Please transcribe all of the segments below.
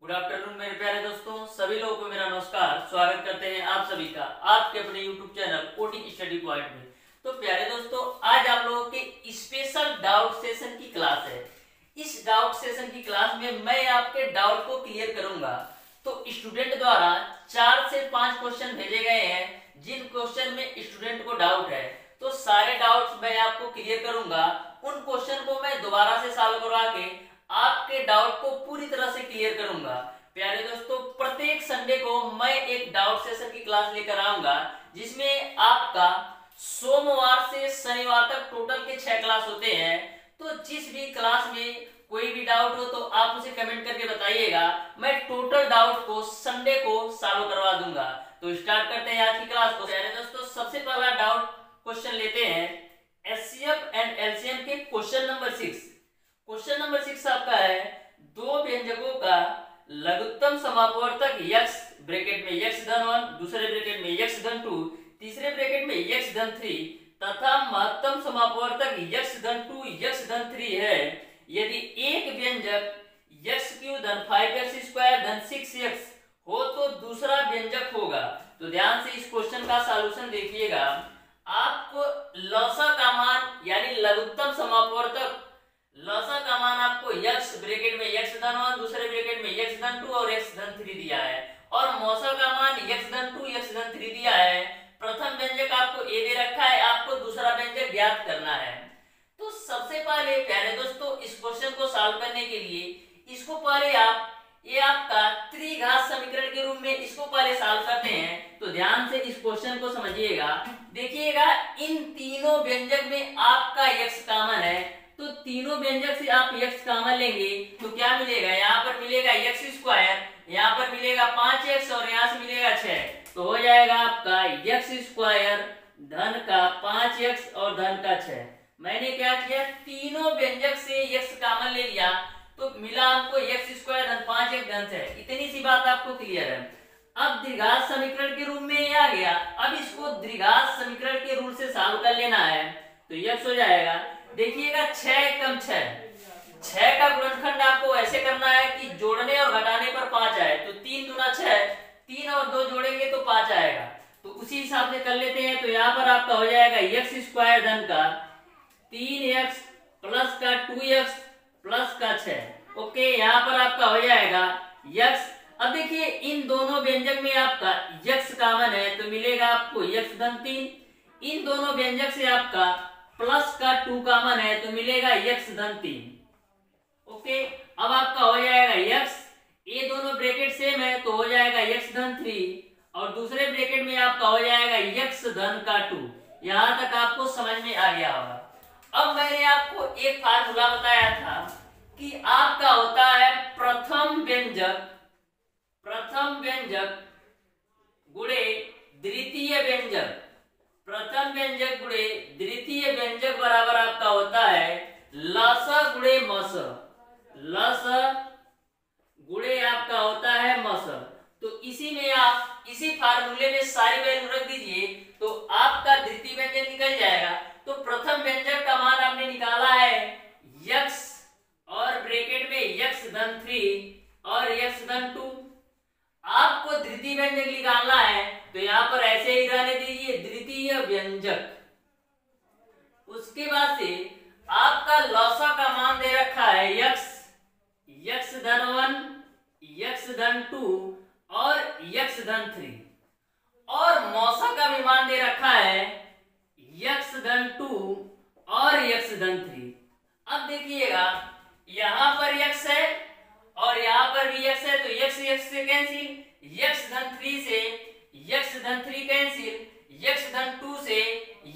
Good afternoon मेरे प्यारे दोस्तों, सभी लोगों को मेरा नमस्कार। स्वागत करते हैं आप सभी का आपके अपने YouTube channel coding study point में। तो प्यारे दोस्तों, आज आप लोगों के स्पेशल डाउट सेशन की क्लास है। इस डाउट सेशन की क्लास में मैं आपके डाउट को क्लियर करूंगा। तो स्टूडेंट द्वारा 4 से 5 क्वेश्चन भेजे गए हैं, जिन क्वेश्चन में स्टूडेंट को डाउट है तो सारे डाउट्स मैं आपको क्लियर करूंगा। उन क्वेश्चन को मैं दोबारा से सॉल्व करवा के आपके डाउट को पूरी तरह से क्लियर करूंगा। प्यारे दोस्तों, प्रत्येक संडे को मैं एक डाउट सेशन की क्लास लेकर आऊंगा, जिसमें आपका सोमवार से शनिवार तक टोटल के 6 क्लास होते हैं। तो जिस भी क्लास में कोई भी डाउट हो तो आप उसे कमेंट करके बताइएगा। मैं टोटल डाउट को संडे को सॉल्व करवा दूंगा। तो स्टार्ट करते हैं आज की क्लास को। प्यारे दोस्तों, सबसे पहला डाउट क्वेश्चन लेते हैं एचसीएफ एंड एलसीएम के क्वेश्चन नंबर 6। क्वेश्चन नंबर 6 आपका है, दो व्यंजकों का लघुत्तम समापवर्तक x ब्रैकेट में x धन 1, दूसरे ब्रैकेट में x धन 2, तीसरे ब्रैकेट में x धन 3 तथा महत्तम समापवर्तक x धन 2 x धन 3 है। यदि एक व्यंजक x³ धन 5x स्क्वायर धन 6x हो तो दूसरा व्यंजक होगा। तो ध्यान से इस क्वेश्चन का सॉल्यूशन देखिएगा। आपको लसा का मान यानी लघुत्तम समापवर्तक लसा का मान आपको x ब्रैकेट में x धन 1, दूसरे ब्रैकेट में x धन 2 और x धन 3 दिया है, और मौसा का मान x धन 2 x धन 3 दिया है। प्रथम व्यंजक आपको a दे रखा है, आपको दूसरा व्यंजक ज्ञात करना है। तो सबसे पहले प्यारे दोस्तों, इस क्वेश्चन को सॉल्व करने के लिए इसको पहले आप ये आपका त्रिघात समीकरण के रूप में इसको पहले सॉल्व करते हैं। तो ध्यान से इस क्वेश्चन को समझिएगा। देखिएगा, इन तीनों व्यंजक में आपका x कॉमन है, तो तीनों व्यंजक से आप x कॉमन लेंगे तो क्या मिलेगा? यहाँ पर मिलेगा x स्क्वायर, यहाँ पर मिलेगा 5x और यहाँ से मिलेगा 6। तो हो जाएगा आपका x स्क्वायर धन का 5x और धन का 6। मैंने क्या किया, तीनों व्यंजक से x कॉमन ले लिया तो मिला आपको x स्क्वायर धन 5x धन 6। इतनी सी बात आपको क्लियर है। अब द्विघात समीकरण के रूप में आ गया। अब इसको द्विघात समीकरण के रूल से सॉल्व कर लेना है। तो x हो जाएगा, देखिएगा 6 एकम 6 का गुणनखंड आपको ऐसे करना है कि जोड़ने और घटाने पर 5 आए। तो 3 दूना 6, 3 और 2 जोड़ेंगे तो 5 आएगा। तो उसी हिसाब से कर लेते हैं। तो यहाँ पर आपका हो जाएगा x स्क्वायर धन का 3x प्लस का 2x प्लस का 6। ओके, यहाँ पर आपका हो जाएगा x। अब देखिए, इन दोनों व्यंजक में आपका x कॉमन है तो मिलेगा आपको x धन 3। इन दोनों व्यंजक से आपका प्लस का 2 कॉमन है तो मिलेगा x धन 3। ओके, अब आपका हो जाएगा x, ये दोनों ब्रैकेट सेम है तो हो जाएगा x धन 3 और दूसरे ब्रैकेट में आपका हो जाएगा x धन का 2। यहां तक आपको समझ में आ गया होगा। अब मैंने आपको एक फार्मूला बताया था कि आपका होता है प्रथम व्यंजक गुणे द्वितीय व्यंजक। प्रथम व्यंजक गुणे द्वितीय व्यंजक बराबर आपका होता है लसा गुणे मस। लसा गुणे आपका होता है मस। तो इसी में आप इसी फार्मूले में सारी वैल्यू रख दीजिए तो आपका द्वितीय व्यंजक निकल जाएगा। तो प्रथम व्यंजक का मान आपने निकाला है x और ब्रैकेट में x धन 3 और x धन 2। आपको द्वितीय व्यंजक निकालना है तो यहाँ पर ऐसे ही रहने दीजिए द्वितीय व्यंजक। उसके बाद से आपका लसा का मान दे रखा है x धन 1, x धन 2 और x धन 3, और मौसा का भी मान दे रखा है x धन 2 और x धन 3। अब देखिएगा, यहाँ पर x है और यहाँ पर भी x है तो x से कैंसिल, x धन 3 से x धन 3 कैंसिल, x धन 2 से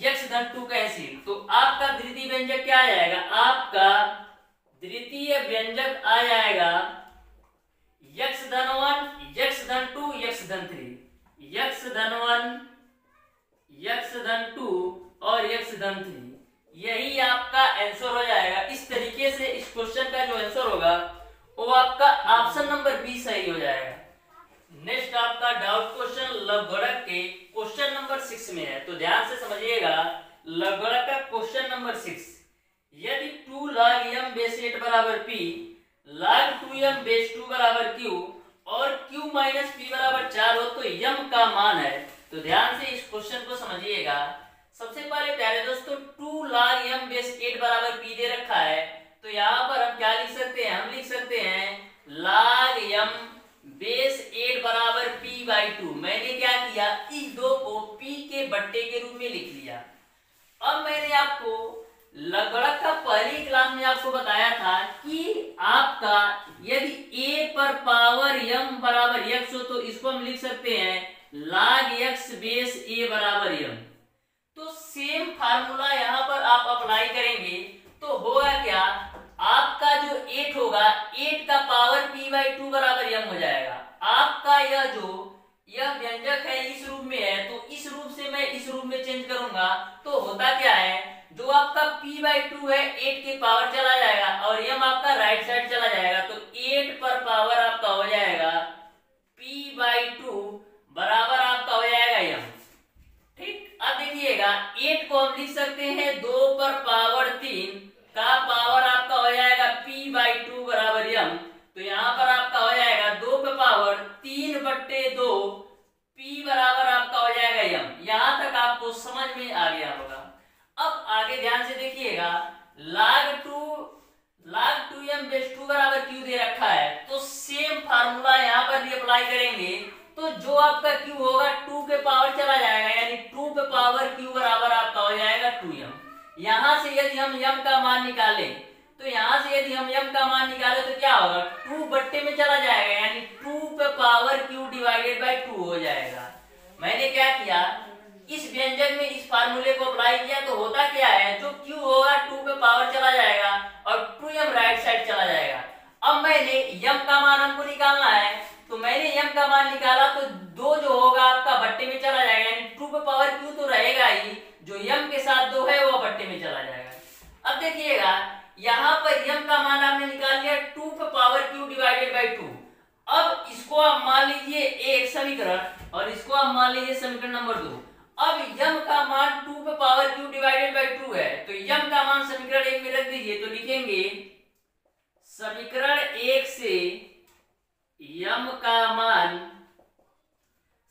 x धन 2 कैंसिल। तो आपका द्वितीय व्यंजक क्या आ जाएगा? आपका द्वितीय व्यंजक आ जाएगा x धन 1, x धन 2, x धन 3, x धन 1, x धन 2 और x धन 3। यही आपका आंसर हो जाएगा। इस तरीके से इस क्वेश्चन का जो आंसर होगा वो आपका ऑप्शन नंबर बी सही हो जाएगा। नेक्स्ट आपका डाउट क्वेश्चन लघुगणक के क्वेश्चन नंबर 6 में है। तो ध्यान से समझिएगा, लघुगणक का क्वेश्चन नंबर 6, यदि 2 log m बेस 8 बराबर p log 2m बेस 2 बराबर q और Q माइनस P बराबर 4 हो तो यम का मान है। तो ध्यान से इस क्वेश्चन को समझिएगा। सबसे पहले प्यारे दोस्तों 2 log m बेस 8 बराबर P दे रखा है, तो यहाँ पर हम क्या लिख सकते हैं, हम लिख सकते हैं log m बेस 8 बराबर P बाई 2। मैंने क्या किया, इस 2 को P के बट्टे के रूप में लिख लिया। अब मैंने आपको लगभग का पहली क्लास में आपको बताया था कि आपका यदि a पर पावर m बराबर x हो तो इसको हम लिख सकते हैं log x बेस a बराबर m। तो सेम फार्मूला यहाँ पर आप अप्लाई करेंगे तो होगा क्या, आपका जो 8 होगा 8 का पावर p बाई 2 बराबर m हो जाएगा। आपका यह व्यंजक है इस रूप में है, तो इस रूप से मैं इस रूप में चेंज करूंगा तो होता क्या है, जो आपका p बाई 2 है 8 के पावर चला जाएगा और m आपका राइट साइड चला जाएगा, तो 8 पर पावर आपका हो जाएगा p बाई 2 बराबर आपका हो जाएगा m। ठीक, अब देखिएगा 8 को हम लिख सकते हैं 2 पर पावर 3 का पावर आपका हो जाएगा p बाई 2 बराबर m। तो यहाँ पर आपका हो जाएगा 2 पे पावर 3 बट्टे 2 p बराबर आपका हो जाएगा m। यहाँ तक आपको समझ में आ गया होगा। अब आगे ध्यान से देखिएगा, log 2m बेस 2 बराबर q दे रखा है, तो सेम फार्मूला यहाँ पर भी अप्लाई करेंगे तो जो आपका q होगा 2 के पावर चला जाएगा, यानी 2 पे पावर q बराबर आपका हो जाएगा 2m। यहाँ से यदि हम m का मान निकालें तो यहाँ से यदि हम m का मान निकाले तो क्या होगा, 2 बट्टे में चला जाएगा, यानी 2 पे पावर q डिवाइडेड बाई 2 हो जाएगा। मैंने क्या किया, इस व्यंजक में इस फार्मूले को अप्लाई किया तो होता क्या है, जो q होगा 2 पे पावर चला जाएगा और 2m राइट साइड चला जाएगा। अब मैंने m का मान हमको निकालना है, तो मैंने m का मान निकाला तो 2 जो होगा आपका बट्टे में चला जाएगा, यानी 2 पे पावर q तो रहेगा ही, जो m के साथ 2 है वो बट्टे में चला जाएगा। अब देखिएगा यहाँ पर m का मान आपने निकाल लिया 2 पे पावर q डिवाइडेड बाई 2। अब इसको आप मान लीजिए एक समीकरण और इसको आप मान लीजिए समीकरण नंबर 2। अब m का मान 2 पे पावर q डिवाइडेड बाई 2 है, तो m का मान समीकरण 1 में रख दीजिए, तो लिखेंगे समीकरण 1 से m का मान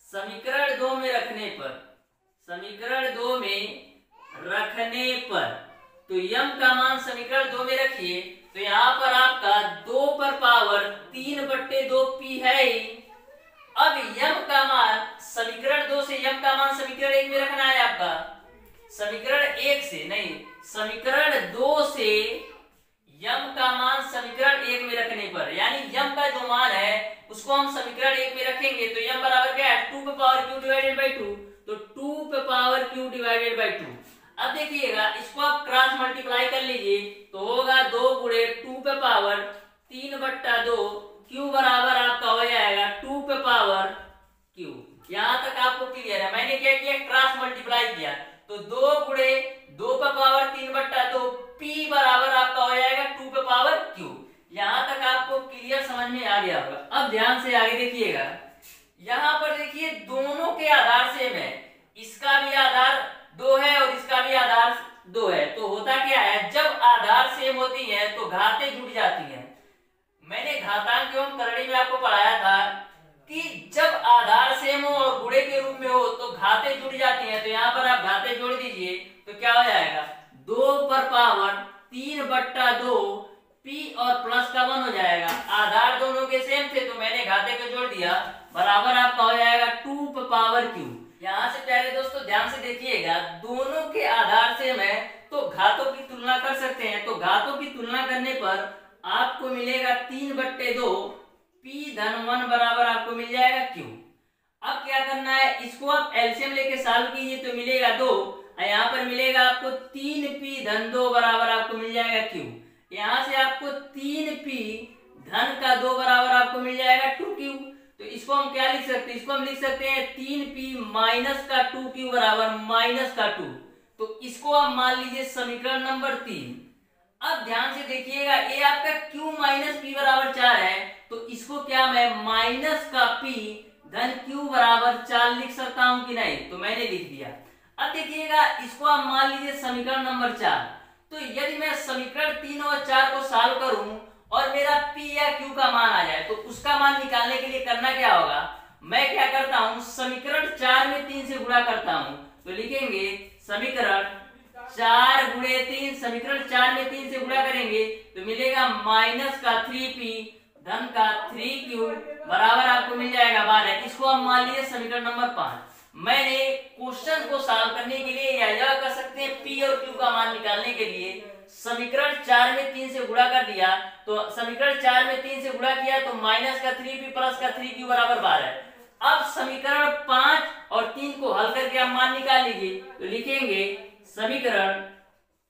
समीकरण 2 में रखने पर, समीकरण 2 में रखने पर, तो m का मान समीकरण 2 में रखिए तो यहाँ पर आपका 2 पर पावर 3 बट्टे 2 p है ही। अब m का मान समीकरण 2 से m का मान समीकरण 1 में रखना है आपका, समीकरण 1 से नहीं, समीकरण 2 से m का मान समीकरण 1 में रखने पर, यानी m का जो मान है उसको हम समीकरण 1 में रखेंगे तो m बराबर क्या है, 2 पे पावर q डिवाइडेड बाई 2, तो 2 पे पावर q डिवाइडेड बाई 2। अब देखिएगा इसको आप क्रॉस मल्टीप्लाई कर लीजिए तो होगा 2 गुणे 2 पे पावर 3 बट्टा 2 q बराबर आपका हो जाएगा 2 पे पावर q। यहाँ तक आपको क्लियर है। मैंने क्या किया, क्रॉस मल्टीप्लाई किया तो 2 गुणे 2 पे पावर 3 बट्टा 2 p बराबर आपका हो जाएगा 2 पे पावर q। यहाँ तक आपको क्लियर समझ में आ गया होगा। अब ध्यान से आगे देखिएगा, यहाँ पर देखिए दोनों के आधार सेम है, इसका भी आधार 2 है और इसका भी आधार 2 है, तो होता क्या है, जब आधार सेम होती है तो घातें जुड़ जाती हैं। मैंने घातांक एवं करणी में आपको पढ़ाया था कि जब आधार सेम हो और गुणे के रूप में हो तो घातें जुड़ जाती हैं, तो यहाँ पर आप घातें जोड़ दीजिए तो क्या हो जाएगा, 2 पर पावर 3 बट्टा 2 p और प्लस का 1 हो जाएगा। आधार दोनों के सेम थे तो मैंने घाते को जोड़ दिया, बराबर आपका हो जाएगा 2 पे पावर q। यहाँ से पहले दोस्तों ध्यान से देखिएगा, दोनों के आधार सेम है तो घातों की तुलना कर सकते हैं, तो घातों की तुलना करने पर आपको मिलेगा 3 बट्टे 2 p धन 1 बराबर आपको मिल जाएगा q। अब क्या करना है, इसको आप एलसीएम लेके सॉल्व कीजिए तो मिलेगा 2, यहाँ पर मिलेगा आपको 3p धन 2 बराबर आपको मिल जाएगा q। यहाँ से आपको 3p धन का 2 बराबर आपको मिल जाएगा 2q। तो इसको हम क्या लिख सकते हैं, इसको हम लिख सकते हैं 3p माइनस का 2q बराबर माइनस का 2। तो इसको आप मान लीजिए समीकरण नंबर 3। अब ध्यान से देखिएगा, ये आपका q माइनस p बराबर 4 है, तो इसको क्या मैं माइनस का p धन q बराबर 4 लिख सकता हूं कि नहीं, तो मैंने लिख दिया। अब देखिएगा इसको आप मान लीजिए समीकरण नंबर 4। तो यदि मैं समीकरण 3 और 4 को सॉल्व करूं और मेरा P या Q का मान आ जाए, तो उसका मान निकालने के लिए करना क्या होगा, मैं क्या करता हूं, समीकरण 4 में 3 से गुणा करता हूं। तो लिखेंगे समीकरण 4 गुणे 3, समीकरण 4 में 3 से गुणा करेंगे तो मिलेगा माइनस का 3P धन का 3Q बराबर आपको मिल जाएगा 12। इसको हम मान लिए समीकरण नंबर 5। मैंने क्वेश्चन को सॉल्व करने के लिए या यह कर सकते हैं P और Q का मान निकालने के लिए समीकरण 4 में 3 से गुणा कर दिया। तो समीकरण 4 में 3 से गुणा किया तो माइनस का 3P प्लस का 3Q बराबर 12। अब समीकरण 5 और 3 को हल करके आप मान निकाल लीजिए। तो लिखेंगे समीकरण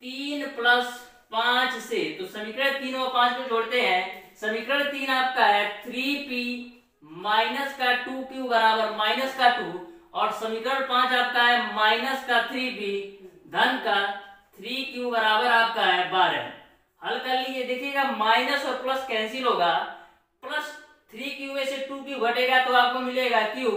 3 प्लस 5 से, तो समीकरण 3 और 5 को जोड़ते हैं। समीकरण 3 आपका है 3P माइनस का 2Q बराबर माइनस का 2, और समीकरण 5 आपका है माइनस का 3P धन का 3Q बराबर आपका है 12। हल कर लीजिए, देखिएगा माइनस और प्लस कैंसिल होगा, प्लस 3Q में से 2Q घटेगा तो आपको मिलेगा Q,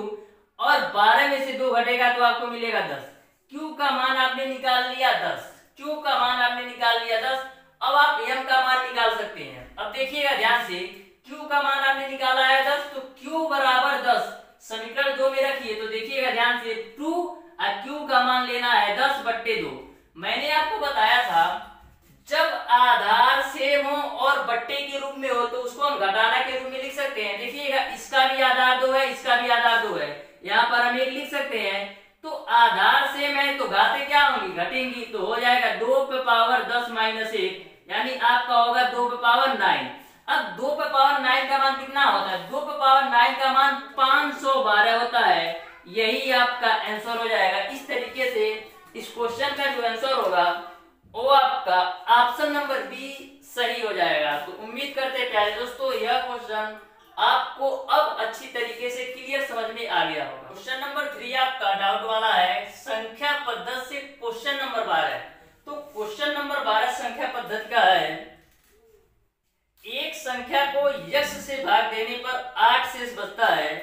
और 12 में से 2 घटेगा तो आपको मिलेगा 10। Q का मान आपने निकाल लिया 10, Q का मान आपने निकाल लिया 10। अब आप M का मान निकाल सकते हैं। अब देखिएगा ध्यान से, Q का मान आपने निकाला है 10, तो Q बराबर 10 समीकरण 2 में रखिए। तो देखिएगा ध्यान से 2 और Q का मान लेना है 10/2। मैंने आपको बताया था जब आधार सेम हो और बट्टे के रूप में हो तो उसको हम घटाना के रूप में लिख सकते हैं। देखिएगा इसका भी आधार 2 है, इसका भी आधार 2 है, यहाँ पर हम 1 लिख सकते हैं। तो आधार सेम है तो घातें क्या होंगी, घटेंगी, तो हो जाएगा 2 पे पावर 10 माइनस 1, यानी आपका होगा 2 पे पावर 9। अब 2 पे पावर 9 का मान कितना होता है, 2 पे पावर 9 का मान 512 होता है। यही आपका आंसर हो जाएगा। इस तरीके से इस क्वेश्चन का जो आंसर होगा वो आपका ऑप्शन नंबर बी सही हो जाएगा। तो उम्मीद करते हैं प्यारे दोस्तों यह क्वेश्चन आपको अब अच्छी तरीके से क्लियर समझ में आ गया होगा। क्वेश्चन नंबर 3 आपका डाउट वाला है संख्या पद्धति से क्वेश्चन नंबर 12। तो क्वेश्चन नंबर 12 संख्या पद्धति का है, एक संख्या को यक्ष से भाग देने पर 8 शेष बचता है।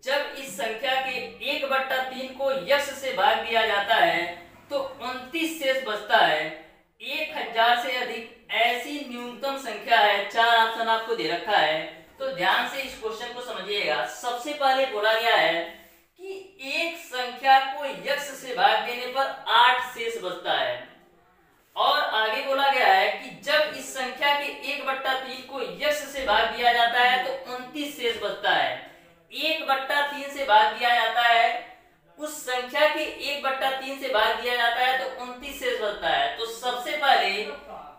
जब इस संख्या के 1/3 को यक्ष से भाग दिया जाता है तो 29 शेष बचता है। 1000 से अधिक ऐसी न्यूनतम संख्या है। 4 ऑप्शन आपको दे रखा है, तो ध्यान से इस क्वेश्चन को समझिएगा। सबसे पहले बोला गया है कि एक संख्या को यक्ष से भाग देने पर 8 शेष बचता है, और आगे बोला गया है कि जब इस संख्या के 1/3 को यक्ष से भाग दिया जाता है तो 29 शेष बचता है। 1/3 से भाग दिया जाता है, उस संख्या के 1/3 से भाग दिया जाता है तो 29 शेष बचता है। तो सबसे पहले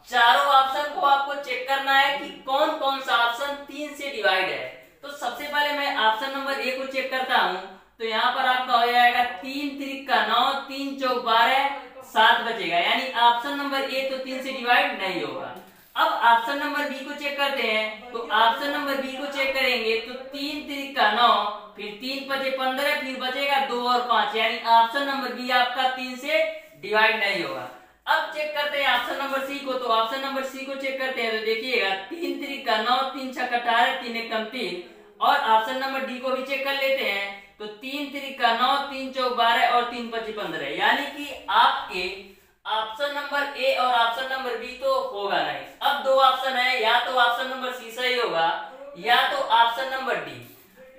चारों ऑप्शन को आपको चेक करना है कि कौन कौन सा ऑप्शन 3 से डिवाइड है। तो सबसे पहले मैं ऑप्शन नंबर ए को चेक करता हूं। तो यहाँ पर आपका हो जाएगा 3 3 का 9, 3 चौक 12, 7 बचेगा, यानी ऑप्शन नंबर ए तो 3 से डिवाइड नहीं होगा। अब ऑप्शन नंबर बी को चेक करते हैं। तो ऑप्शन नंबर बी को चेक करेंगे तो 3 3 का 9, फिर 3 बचे 15, फिर बचेगा 2 और 5, यानी ऑप्शन नंबर बी आपका 3 से डिवाइड नहीं होगा। अब चेक करते हैं ऑप्शन नंबर सी को। तो ऑप्शन नंबर सी को चेक करते हैं तो देखिएगा 3 3 का 9, 3 6 का 18, 3 1 कम 3, और ऑप्शन नंबर डी को भी चेक कर लेते हैं। तो 3 3 का 9, 3 चौक 12 और 3 5 15, यानी कि आपके ऑप्शन नंबर ए और ऑप्शन नंबर बी तो होगा नहीं। अब दो ऑप्शन है, या तो ऑप्शन नंबर सी सही होगा या तो ऑप्शन नंबर डी।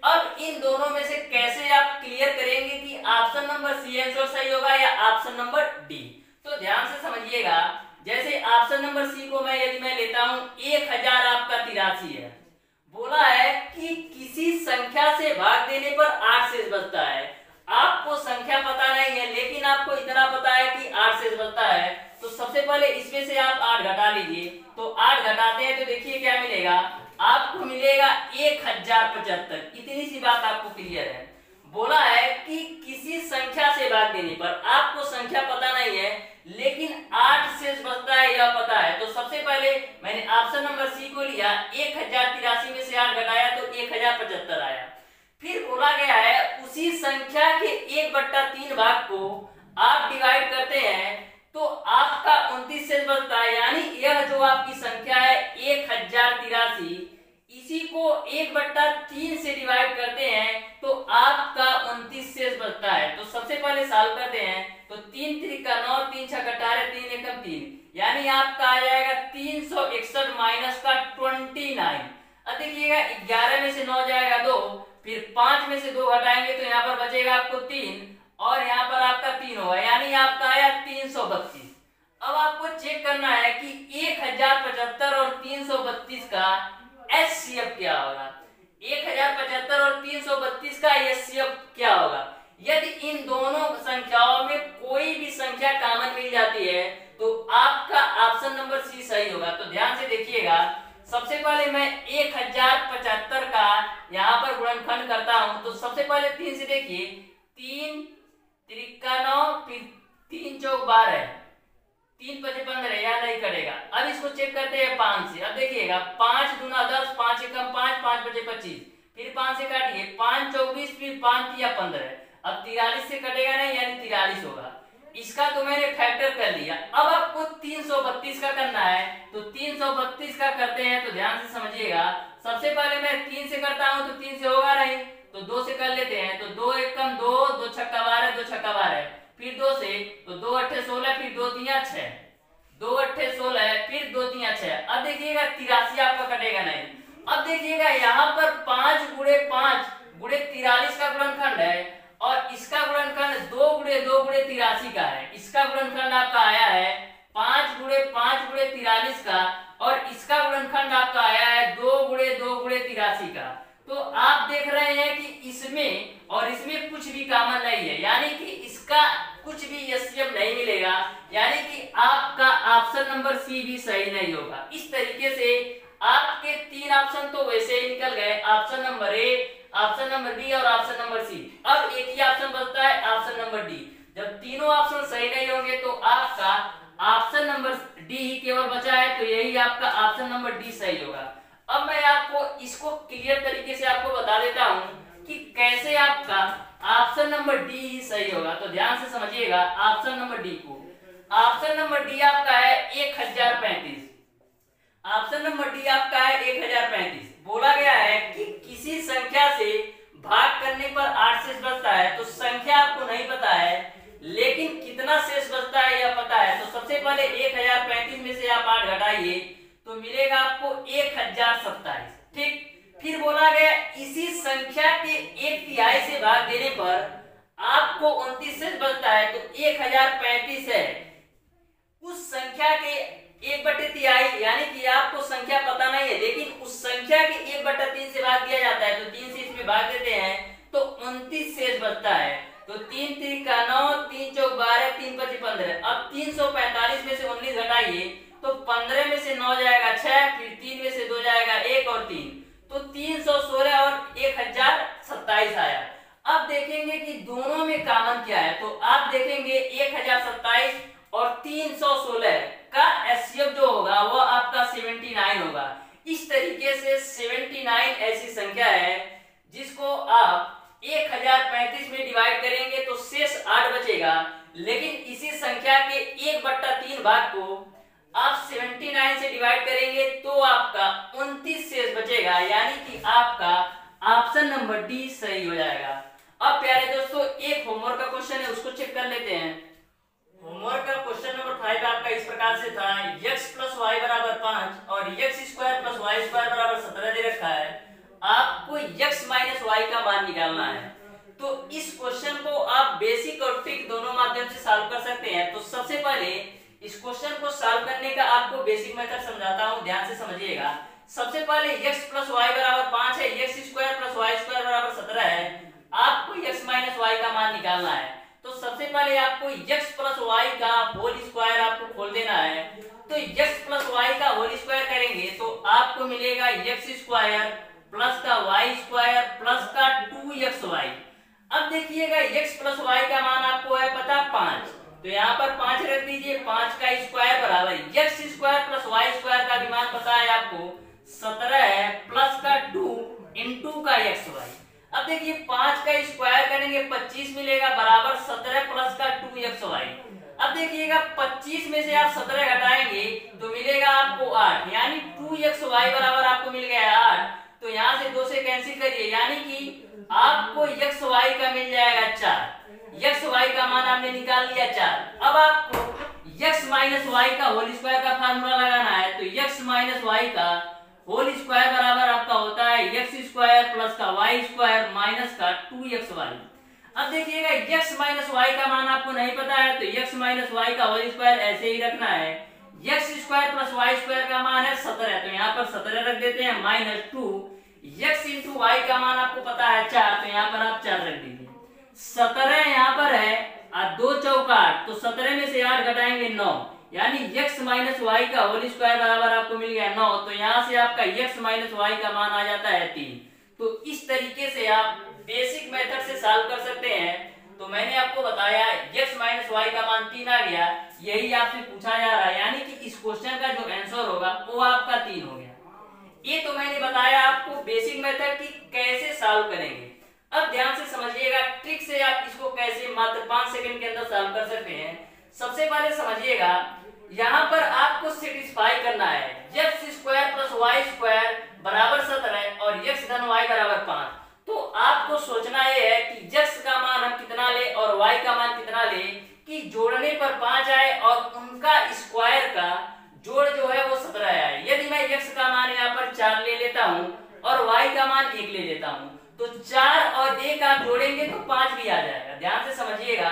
अब इन दोनों में से कैसे आप क्लियर करेंगे कि ऑप्शन नंबर सी आंसर सही होगा या ऑप्शन नंबर डी। तो ध्यान से समझिएगा, जैसे ऑप्शन नंबर सी को यदि मैं लेता हूं 1000 आपका 83 है, बोला है कि किसी संख्या से भाग देने पर 8 शेष बचता है। आपको संख्या पता नहीं है लेकिन आपको इतना पता है कि 8 शेष बचता है। तो सबसे पहले इसमें से आप 8 घटा लीजिए। तो 8 घटाते हैं तो देखिए क्या मिलेगा, आपको मिलेगा 1075। इतनी सी बात आपको क्लियर है। बोला है कि किसी संख्या से भाग देने पर, आपको संख्या पता नहीं है लेकिन 8 शेष बचता है यह पता है। तो सबसे पहले मैंने ऑप्शन नंबर सी को लिया, 1083 में से 8 घटाया तो 1075 आया। फिर बोला गया है उसी संख्या के 1/3 भाग को आप डिवाइड करते हैं तो आपका 29 शेष बचता है, यानी यह जो आपकी संख्या है 1083, इसी को 1/3 से डिवाइड करते हैं तो आपका 29 शेष बचता है। तो सबसे पहले सॉल्व करते हैं। तो 3 त्रिका 9, 3 छक्का 18, 3 एकम 3, यानी आपका आ जाएगा 361 माइनस का 29। अब देखिएगा 11 में से 9 जाएगा 2, फिर 5 में से 2 घटाएंगे तो यहाँ पर बचेगा आपको 3 और यहाँ पर आपका 3 होगा, यानी आपका आया 332। अब आपको चेक करना है कि 1075 और 332 का एचसीएफ क्या होगा। 1075 और 332 का एचसीएफ क्या होगा। यदि इन दोनों संख्याओं में कोई भी संख्या कॉमन मिल जाती है तो आपका ऑप्शन नंबर सी सही होगा। तो ध्यान से देखिएगा, सबसे पहले मैं 1075 का यहाँ पर गुणनखंड करता हूं। तो सबसे पहले 3 से देखिए, 3 त्रिका 9, फिर 3 चौक 12, 3 पचे 15, यह नहीं करेगा। अब इसको चेक करते हैं 5 से। अब देखिएगा 5 दूना 10, 5 एकम 5, 5 पचे 25, फिर 5 से काटिए, 5 24, फिर 5 तिया 15। अब 43 से कटेगा नहीं, यानी 43 होगा। इसका तो मैंने फैक्टर कर लिया। अब आपको 332 का करना है, तो 332 का करते हैं तो ध्यान से समझिएगा। सबसे पहले मैं 3 से करता हूं तो 3 से होगा नहीं, तो 2 से कर लेते हैं। तो 2 एकम 2, 2 छक्का 12, 2 छक्का 12, फिर 2 से, तो 2 अट्ठे 16, फिर 2 तिया 6, 2 अट्ठे 16, फिर 2 तिया 6। अब देखिएगा 83 आपका कटेगा नहीं। अब देखिएगा यहाँ पर 5 गुणे 5 गुणे 43 का गुणनखंड है और इसका गुणनखंड 2 गुणे 2 गुणे 83 का है। इसका गुणनखंड आपका आया है 5 गुणे 5 गुणे 43 का और इसका गुणनखंड आपका आया है 2 गुणे 2 गुणे 83 का। तो आप देख रहे हैं कि इसमें और इसमें कुछ भी कॉमन नहीं है, यानी कि इसका कुछ भी एचसीएफ नहीं मिलेगा, यानी कि आपका ऑप्शन नंबर सी भी सही नहीं होगा। इस तरीके से आपके 3 ऑप्शन तो वैसे ही निकल गए, option number A, option number B और ऑप्शन नंबर सी। अब एक ही ऑप्शन बचता है, ऑप्शन नंबर डी। जब तीनों ऑप्शन सही नहीं होंगे तो आपका ऑप्शन नंबर डी ही केवल बचा है, तो यही आपका ऑप्शन नंबर डी सही होगा। अब मैं आपको इसको क्लियर तरीके से आपको बता देता हूं कि कैसे आपका ऑप्शन नंबर डी ही सही होगा। तो ध्यान से समझिएगा ऑप्शन नंबर डी को। ऑप्शन नंबर डी आपका है 1035। ऑप्शन नंबर डी आपका है 1035। बोला गया है कि किसी संख्या से भाग करने पर 8 शेष बचता है। तो संख्या आपको नहीं पता है, लेकिन कितना शेष बचता है यह पता है। तो सबसे पहले 1035 में से आप 8 घटाइए तो मिलेगा आपको 1027। ठीक, फिर बोला गया इसी संख्या के 1/3 से भाग देने पर आपको 29 शेष बचता है। तो 1035 है उस संख्या के 1/3, यानी कि आपको संख्या पता नहीं है, लेकिन उस संख्या के 1/3 से भाग दिया जाता है। तो 3 से इसमें भाग देते हैं तो 29 शेष बचता है। तो 3 त्रिका 9, 3 चौक 12, 3 पचे 15। अब 345 में से 19 घटाइए तो 15 में से 9 जाएगा 6, फिर 3 में से 2 जाएगा 1 और 3, तो 316 और 1027 आया। अब देखेंगे कि दोनों में कॉमन क्या है। तो आप देखेंगे 1027 और 316 का एचसीएफ जो होगा वो आपका 79 होगा। इस तरीके से 79 ऐसी संख्या है जिसको आप 1035 में डिवाइड करेंगे तो शेष 8 बचेगा, लेकिन इसी संख्या के 1/3 भाग को आप 79 से डिवाइड करेंगे तो आपका 29 शेष बचेगा, यानी कि आपका ऑप्शन नंबर डी सही हो जाएगा। अब प्यारे दोस्तों एक होमवर्क का क्वेश्चन है, उसको चेक कर लेते हैं। होमवर्क का क्वेश्चन नंबर 5 आपका इस प्रकार से था, x + y = 5 और x² + y² = 17 दे रखा है। आपको x - y का मान निकालना है। तो इस क्वेश्चन को आप बेसिक और ट्रिक दोनों माध्यम से सॉल्व कर सकते हैं। तो सबसे पहले इस क्वेश्चन को सॉल्व करने का आपको बेसिक मेथड समझाता हूं, ध्यान से समझिएगा। सबसे पहले x + y = 5 है, x² + y² = 17 है। आपको x - y का मान निकालना है। तो सबसे पहले आपको x + y का होल स्क्वायर आपको खोल देना है। तो x + y का होल स्क्वायर करेंगे तो आपको मिलेगा x² प्लस का y² प्लस का 2xy। अब देखिएगा x + y का मान आपको है पता 5, तो यहाँ पर 5 रख दीजिए। 5 का स्क्वायर बराबर x² + y² का भी मान पता है आपको 17 है, प्लस का 2 * का xy। अब देखिए 5 का स्क्वायर करेंगे 25 मिलेगा, बराबर 17 प्लस का 2xy। अब देखिएगा 25 में से आप 17 घटाएंगे तो मिलेगा आपको 8, यानी 2xy बराबर आपको मिल गया 8। तो यहाँ से 2 से कैंसिल करिए, यानी कि आपको xy का मिल जाएगा 4। x y का मान आपने निकाल लिया 4। अब आपको x माइनस वाई का होल स्क्वायर का फार्मूला लगाना है। तो x माइनस वाई का होल स्क्वायर बराबर आपका होता है एक्स स्क्वायर प्लस का वाई स्क्वायर माइनस का 2xy। अब देखिएगा x माइनस वाई का मान आपको नहीं पता है, तो x माइनस वाई का होल स्क्वायर ऐसे ही रखना है। X square plus y square का मान है 17, तो यहाँ पर 17 रख देते हैं माइनस 2। x इंटू वाई का मान आपको पता है 4, तो यहाँ पर आप 4 रख दीजिए। 17 यहाँ पर है और 2 चौका 8, तो 17 में से 8 घटाएंगे 9, यानी x माइनस वाई का होल स्क्वायर बराबर आपको मिल गया 9। तो यहाँ से आपका x माइनस वाई का मान आ जाता है 3। तो इस तरीके से आप बेसिक मेथड से सॉल्व कर सकते हैं। तो मैंने आपको बताया x माइनस वाई का मान 3 आ गया, यही आपसे पूछा जा रहा है, यानी कि इस क्वेश्चन का जो आंसर होगा वो आपका 3 हो गया। ये तो मैंने बताया आपको बेसिक मेथड की कैसे सॉल्व करेंगे। अब ध्यान से समझिएगा ट्रिक से आप इसको कैसे मात्र 5 सेकंड के अंदर सॉल्व कर सकते हैं। सबसे पहले समझिएगा, यहाँ पर आपको सेटिस्फाई करना है x square plus y square बराबर 17 और x धन y बराबर 5। तो आपको सोचना ये है कि x का मान हम कितना ले और y का मान कितना ले कि जोड़ने पर 5 आए और उनका स्क्वायर का जोड़ जो है वो 17 आए। यदि मैं x का मान यहाँ पर 4 ले लेता हूँ और y का मान 1 ले लेता हूँ, तो 4 और 1 आप जोड़ेंगे तो 5 भी आ जाएगा। ध्यान से समझिएगा,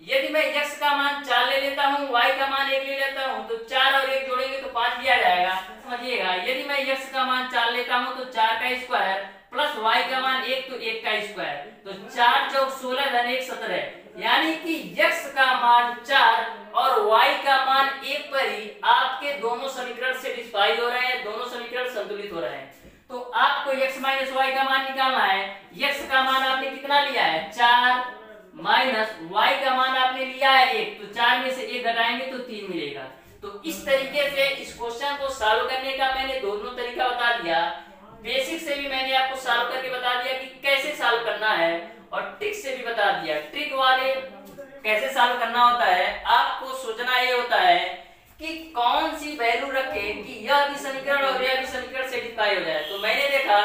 यदि मैं x का मान 4 ले लेता हूँ, y का मान 1 ले लेता हूँ, तो 4 और 1 जोड़ेंगे तो 5 भी आ जाएगा। समझिएगा, यदि मैं x का मान 4 लेता हूँ तो 4 का स्क्वायर प्लस y का मान 1 तो 1 का स्क्वायर, तो 4 चौक 16 धन 1 17, यानी कि x का मान 4 और y का मान 1 पर ही आपके दोनों समीकरण सेटिस्फाई हो रहे हैं, दोनों समीकरण संतुलित हो रहे हैं। तो आपको x माइनस वाई का मान निकालना है। x का मान आपने कितना लिया है 4 माइनस y का मान आपने लिया है 1, तो 4 में से 1 घटाएंगे तो 3 मिलेगा। तो इस तरीके से इस क्वेश्चन को सॉल्व करने का मैंने दोनों तरीका बता दिया। बेसिक से भी मैंने आपको सॉल्व करके बता दिया कि कैसे सॉल्व करना है और ट्रिक से भी बता दिया। ट्रिक वाले कैसे सॉल्व करना होता है, आपको सोचना ये होता है कि कौन सी वैल्यू रखे कि यह भी समीकरण और यह भी समीकरण सेटिस्फाई हो जाए। तो मैंने देखा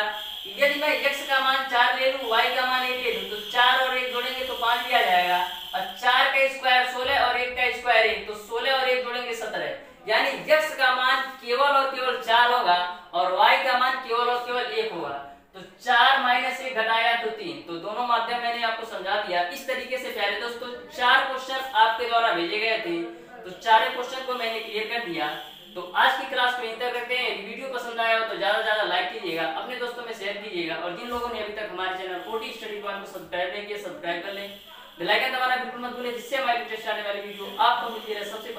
यदि मैं x का मान 4 ले लूं, y का मान 1 ले लूं, तो 4 और 1 जोड़ेंगे तो 5 भी आ जाएगा और 4 का स्क्वायर 16 और 1 का स्क्वायर 1, तो 16 और 1 जोड़ेंगे 17, यानी x का मान केवल और केवल 4 होगा और y का मान केवल और केवल 1 होगा। तो 4 माइनस 1 घटाया तो 3। तो दोनों माध्यम मैंने आपको समझा दिया। इस तरीके से प्यारे दोस्तों 4 क्वेश्चन आपके द्वारा भेजे गए थे, तो 4 क्वेश्चन को मैंने क्लियर कर दिया। तो आज की क्लास को यहीं तक रखते हैं। वीडियो पसंद आया हो तो ज्यादा से ज्यादा लाइक कीजिएगा, अपने दोस्तों में शेयर कीजिएगा और जिन लोगों ने अभी तक हमारे चैनल OT स्टडी पॉइंट को सब्सक्राइब नहीं किया, सब्सक्राइब कर लें। बेल आइकन दबाना बिल्कुल मत भूलें, जिससे हमारी लेटेस्ट आने वाली वीडियो आपको मिलती रहे सबसे